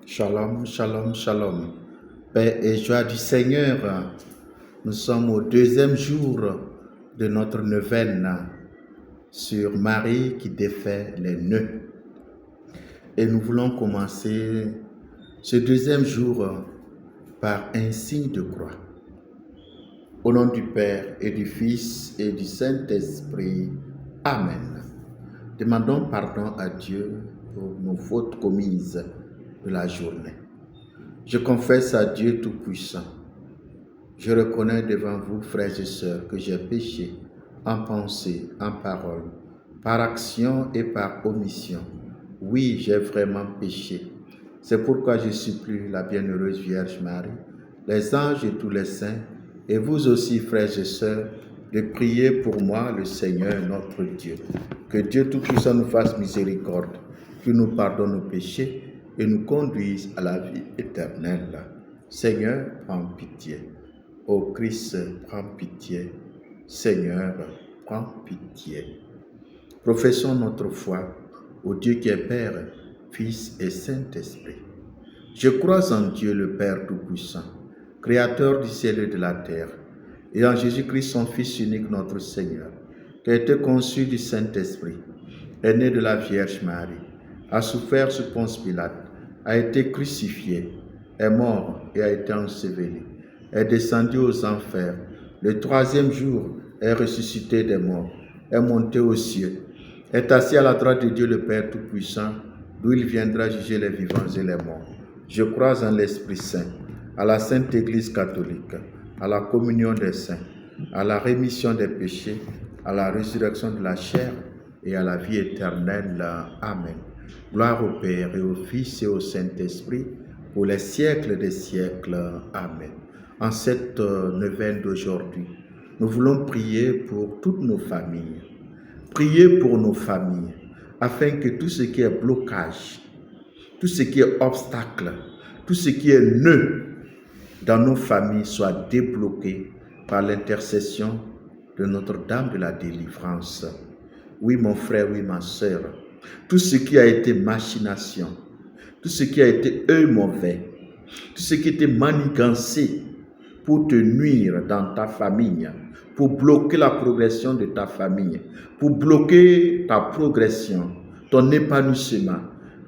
Shalom, shalom, shalom. Paix et joie du Seigneur. Nous sommes au deuxième jour de notre neuvaine sur Marie qui défait les nœuds. Et nous voulons commencer ce deuxième jour par un signe de croix. Au nom du Père et du Fils et du Saint-Esprit. Amen. Demandons pardon à Dieu pour nos fautes commises de la journée. Je confesse à Dieu Tout-Puissant. Je reconnais devant vous, frères et sœurs, que j'ai péché en pensée, en parole, par action et par omission. Oui, j'ai vraiment péché. C'est pourquoi je supplie la bienheureuse Vierge Marie, les anges et tous les saints, et vous aussi, frères et sœurs, de prier pour moi, le Seigneur notre Dieu. Que Dieu Tout-Puissant nous fasse miséricorde, qu'il nous pardonne nos péchés et nous conduise à la vie éternelle. Seigneur, prends pitié. Ô Christ, prends pitié. Seigneur, prends pitié. Professons notre foi au Dieu qui est Père, Fils et Saint-Esprit. Je crois en Dieu le Père Tout-Puissant, Créateur du ciel et de la terre, et en Jésus-Christ, son Fils unique, notre Seigneur, qui a été conçu du Saint-Esprit, est né de la Vierge Marie, a souffert sous Ponce Pilate, a été crucifié, est mort et a été enseveli, est descendu aux enfers, le troisième jour est ressuscité des morts, est monté aux cieux, est assis à la droite de Dieu le Père Tout-Puissant, d'où il viendra juger les vivants et les morts. Je crois en l'Esprit Saint, à la Sainte Église catholique, à la communion des saints, à la rémission des péchés, à la résurrection de la chair et à la vie éternelle. Amen. Gloire au Père et au Fils et au Saint-Esprit, pour les siècles des siècles. Amen. En cette neuvaine d'aujourd'hui, nous voulons prier pour toutes nos familles. Prier pour nos familles, afin que tout ce qui est blocage, tout ce qui est obstacle, tout ce qui est nœud dans nos familles soit débloqué par l'intercession de Notre-Dame de la Délivrance. Oui, mon frère, oui, ma sœur, tout ce qui a été machination, tout ce qui a été œil mauvais, tout ce qui a été manigancé pour te nuire dans ta famille, pour bloquer la progression de ta famille, pour bloquer ta progression, ton épanouissement.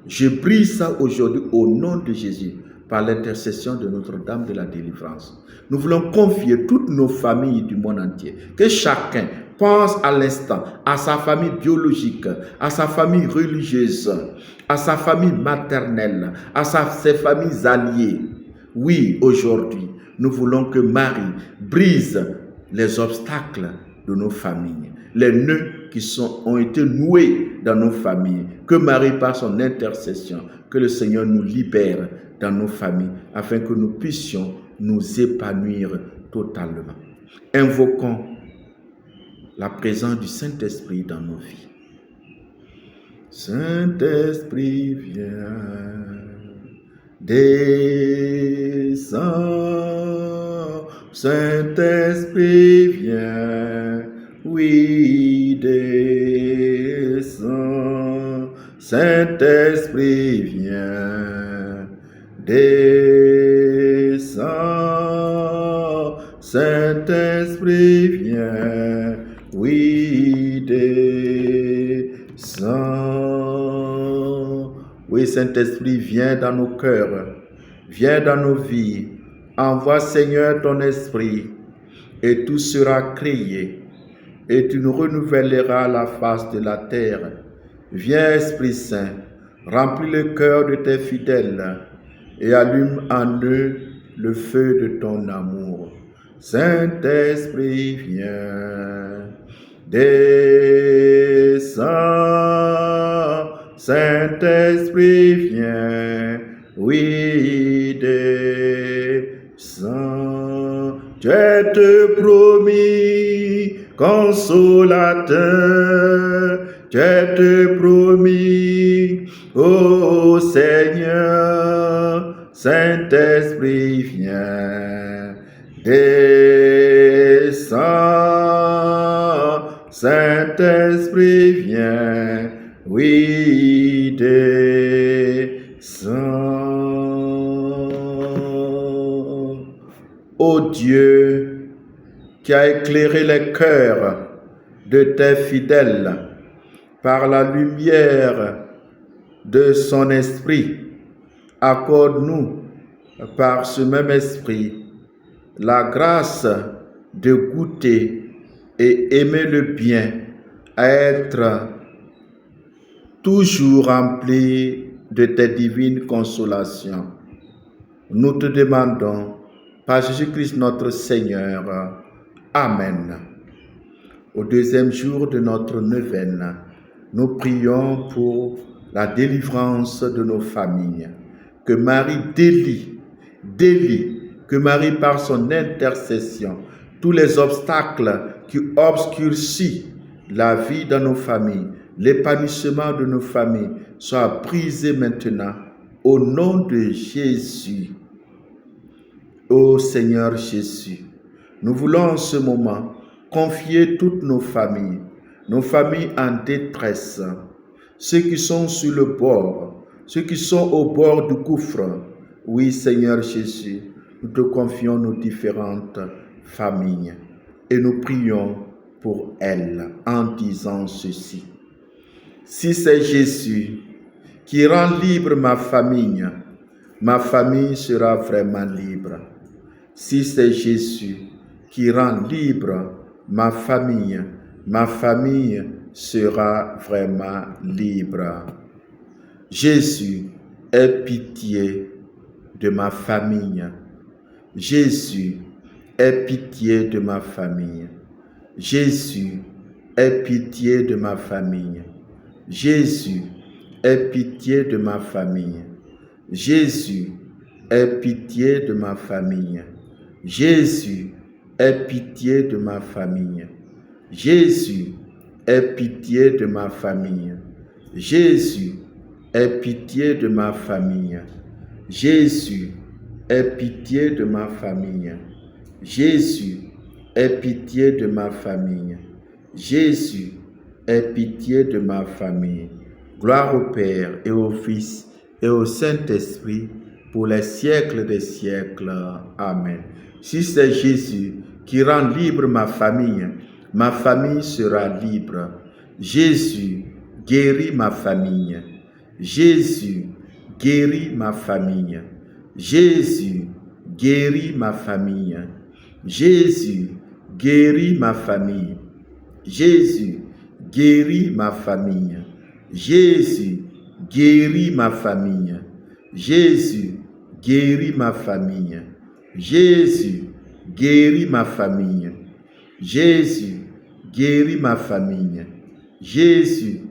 Je brise ça aujourd'hui au nom de Jésus, par l'intercession de Notre-Dame de la Délivrance. Nous voulons confier toutes nos familles du monde entier, que chacun pense à l'instant à sa famille biologique, à sa famille religieuse, à sa famille maternelle, à ses familles alliées. Oui, aujourd'hui, nous voulons que Marie brise les obstacles de nos familles, les nœuds qui ont été noués dans nos familles, que Marie, par son intercession, que le Seigneur nous libère dans nos familles, afin que nous puissions nous épanouir totalement. Invoquons la présence du Saint-Esprit dans nos vies. Saint-Esprit, viens, descends. Saint-Esprit, viens, oui, descends. Saint-Esprit, viens, descends. Saint-Esprit, viens, oui, descends. Oui, Saint-Esprit, viens dans nos cœurs, viens dans nos vies. Envoie, Seigneur, ton esprit, et tout sera créé, et tu nous renouvelleras la face de la terre. Viens, Esprit Saint, remplis le cœur de tes fidèles, et allume en eux le feu de ton amour. Saint-Esprit, viens, descends. Saint-Esprit, viens, oui, descends. Tu es promis, consolateur, tu es promis, ô Seigneur. Saint-Esprit, viens, descends. Saint-Esprit, viens, oui, descends. Ô Dieu, qui a éclairé les cœurs de tes fidèles par la lumière de son esprit, accorde-nous par ce même esprit la grâce de goûter et aimer le bien, à être toujours rempli de tes divines consolations. Nous te demandons, par Jésus-Christ notre Seigneur. Amen. Au deuxième jour de notre neuvaine, nous prions pour la délivrance de nos familles. Que Marie délie, que Marie par son intercession, tous les obstacles qui obscurcissent la vie dans nos familles, l'épanouissement de nos familles, soient brisés maintenant au nom de Jésus. Ô Seigneur Jésus, nous voulons en ce moment confier toutes nos familles en détresse, ceux qui sont sur le bord, ceux qui sont au bord du gouffre. Oui, Seigneur Jésus, nous te confions nos différentes familles et nous prions pour elles en disant ceci. Si c'est Jésus qui rend libre ma famille sera vraiment libre. Si c'est Jésus qui rend libre ma famille sera vraiment libre. Jésus, aie pitié de ma famille. Jésus, aie pitié de ma famille. Jésus, aie pitié de ma famille. Jésus, aie pitié de ma famille. Jésus, aie pitié de ma famille. Jésus, aie pitié de ma famille. Jésus, aie pitié de ma famille. Jésus, aie pitié de ma famille. Jésus, aie pitié de ma famille. Jésus, aie pitié de ma famille. Jésus, aie pitié de ma famille. Gloire au Père et au Fils et au Saint-Esprit, pour les siècles des siècles. Amen. Si c'est Jésus qui rend libre ma famille sera libre. Jésus, guéris ma famille. Jésus, guéris ma famille. Jésus, guéris ma famille. Jésus, guéris ma famille. Jésus, guéris ma famille. Jésus, guéris ma famille. Jésus, guéris ma famille. Jésus, guéris ma famille. Jésus, guéris ma famille. Jésus,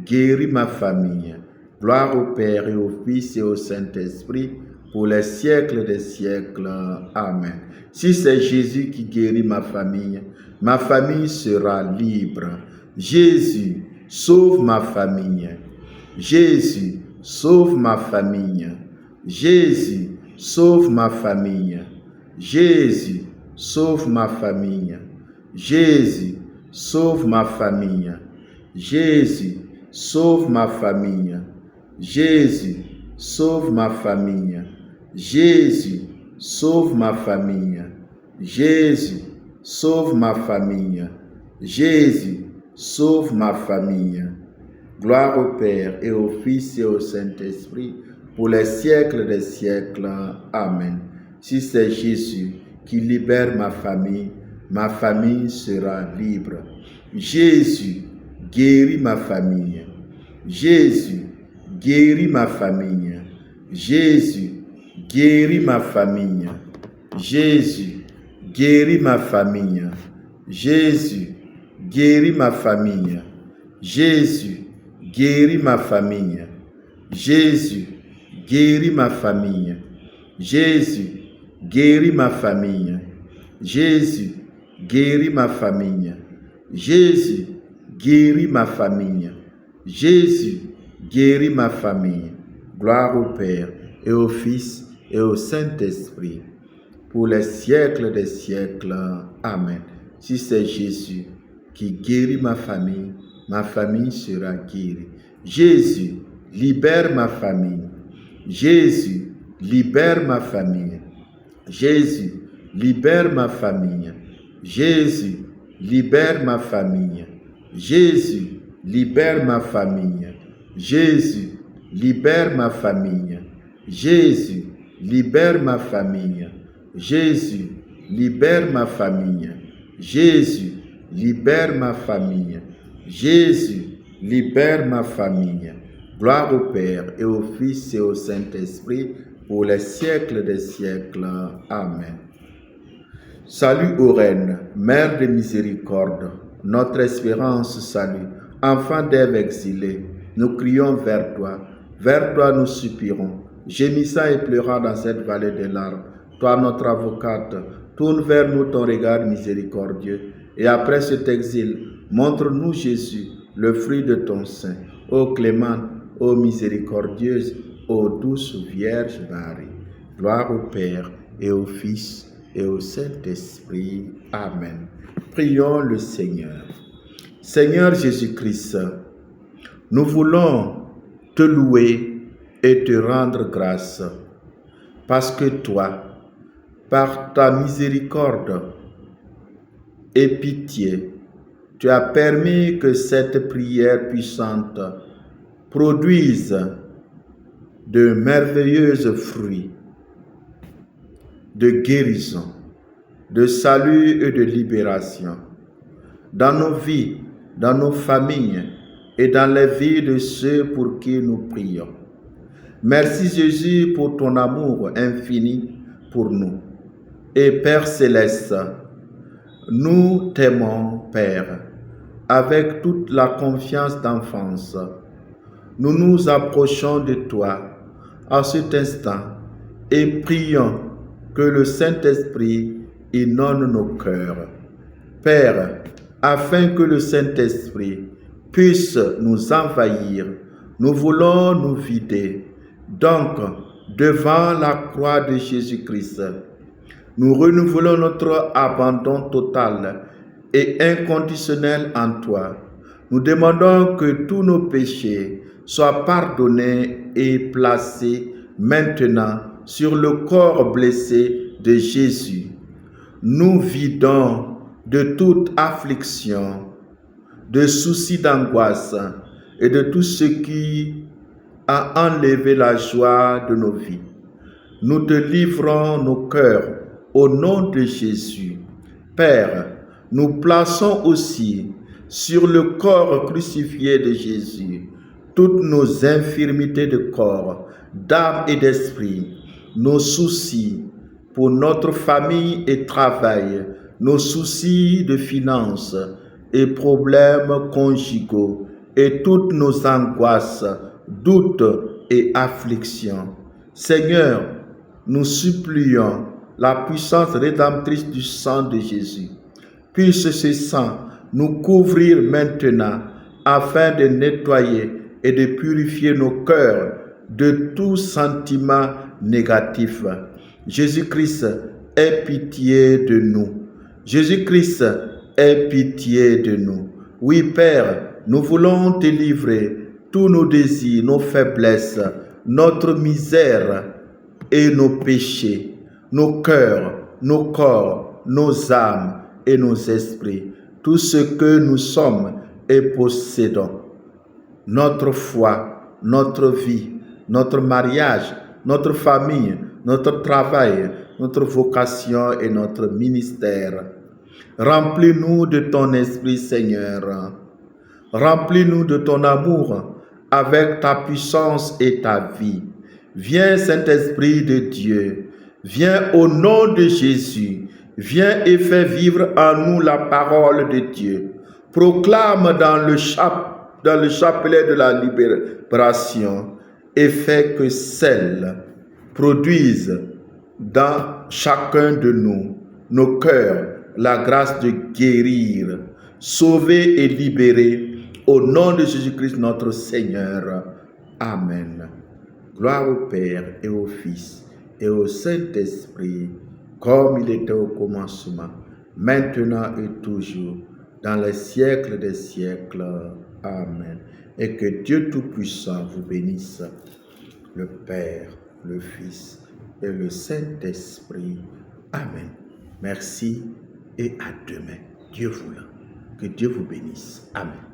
guéris ma famille. Gloire au Père et au Fils et au Saint-Esprit, pour les siècles des siècles. Amen. Si c'est Jésus qui guérit ma famille sera libre. Jésus, sauve ma famille. Jésus, sauve ma famille. Jésus, sauve ma famille. Jésus, sauve ma famille. Jésus, sauve ma famille. Jésus, sauve ma famille. Jésus, sauve ma famille. Jésus, sauve ma famille. Jésus, sauve ma famille. Jésus, sauve ma famille. Gloire au Père et au Fils et au Saint-Esprit, pour les siècles des siècles. Amen. Si c'est Jésus qui libère ma famille sera libre. Jésus, guéris ma famille. Jésus, guéris ma famille. Jésus, guéris ma famille. Jésus, guéris ma famille. Jésus, guéris ma famille. Jésus, guéris ma famille. Jésus, guéris ma famille. Jésus, guéris ma famille. Jésus, guéris ma famille. Jésus, guéris ma famille. Jésus, guéris ma famille. Gloire au Père et au Fils et au Saint-Esprit, pour les siècles des siècles. Amen. Si c'est Jésus qui guérit ma famille sera guérie. Jésus, libère ma famille. Jésus, libère ma famille. Jésus, libère ma famille. Jésus, libère ma famille. Jésus, libère ma famille. Jésus, libère ma famille. Jésus, libère ma famille. Jésus, libère ma famille. Jésus, libère ma famille. Jésus, libère ma famille. Gloire au Père et au Fils et au Saint-Esprit, pour les siècles des siècles. Amen. Salut ô Reine, Mère de miséricorde, notre espérance salue. Enfant d'Ève exilée, nous crions vers toi nous soupirons, gémissant et pleurant dans cette vallée des larmes. Toi notre avocate, tourne vers nous ton regard miséricordieux, et après cet exil, montre-nous Jésus, le fruit de ton sein. Ô clémente, ô miséricordieuse, ô douce Vierge Marie. Gloire au Père et au Fils et au Saint-Esprit. Amen. Prions le Seigneur. Seigneur Jésus-Christ, nous voulons te louer et te rendre grâce, parce que toi, par ta miséricorde et pitié, tu as permis que cette prière puissante produise de merveilleux fruits de guérison, de salut et de libération dans nos vies, dans nos familles et dans les vies de ceux pour qui nous prions. Merci Jésus pour ton amour infini pour nous. Et Père Céleste, nous t'aimons, Père, avec toute la confiance d'enfance. Nous nous approchons de toi à cet instant et prions que le Saint-Esprit inonde nos cœurs. Père, afin que le Saint-Esprit puisse nous envahir, nous voulons nous vider. Donc, devant la croix de Jésus-Christ, nous renouvelons notre abandon total et inconditionnel en toi. Nous demandons que tous nos péchés soient pardonnés et placés maintenant sur le corps blessé de Jésus. Nous vidons de toute affliction, de soucis d'angoisse et de tout ce qui a enlevé la joie de nos vies. Nous te livrons nos cœurs au nom de Jésus. Père, nous plaçons aussi sur le corps crucifié de Jésus toutes nos infirmités de corps, d'âme et d'esprit, nos soucis pour notre famille et travail, nos soucis de finances et problèmes conjugaux et toutes nos angoisses, doutes et afflictions. Seigneur, nous supplions la puissance rédemptrice du sang de Jésus. Puisse ce sang nous couvrir maintenant afin de nettoyer et de purifier nos cœurs de tout sentiment négatif. Jésus-Christ, aie pitié de nous. Jésus-Christ, aie pitié de nous. Oui, Père, nous voulons te livrer tous nos désirs, nos faiblesses, notre misère et nos péchés, nos cœurs, nos corps, nos âmes et nos esprits, tout ce que nous sommes et possédons. Notre foi, notre vie, notre mariage, notre famille, notre travail, notre vocation et notre ministère. Remplis-nous de ton esprit, Seigneur. Remplis-nous de ton amour avec ta puissance et ta vie. Viens, Saint-Esprit de Dieu. Viens au nom de Jésus. Viens et fais vivre en nous la parole de Dieu. Proclame dans le chapelet de la libération et fais que celle produise dans chacun de nous, nos cœurs, la grâce de guérir, sauver et libérer au nom de Jésus-Christ notre Seigneur. Amen. Gloire au Père et au Fils et au Saint-Esprit, comme il était au commencement, maintenant et toujours, dans les siècles des siècles. Amen. Et que Dieu Tout-Puissant vous bénisse, le Père, le Fils et le Saint-Esprit. Amen. Merci et à demain. Dieu voulant. Que Dieu vous bénisse. Amen.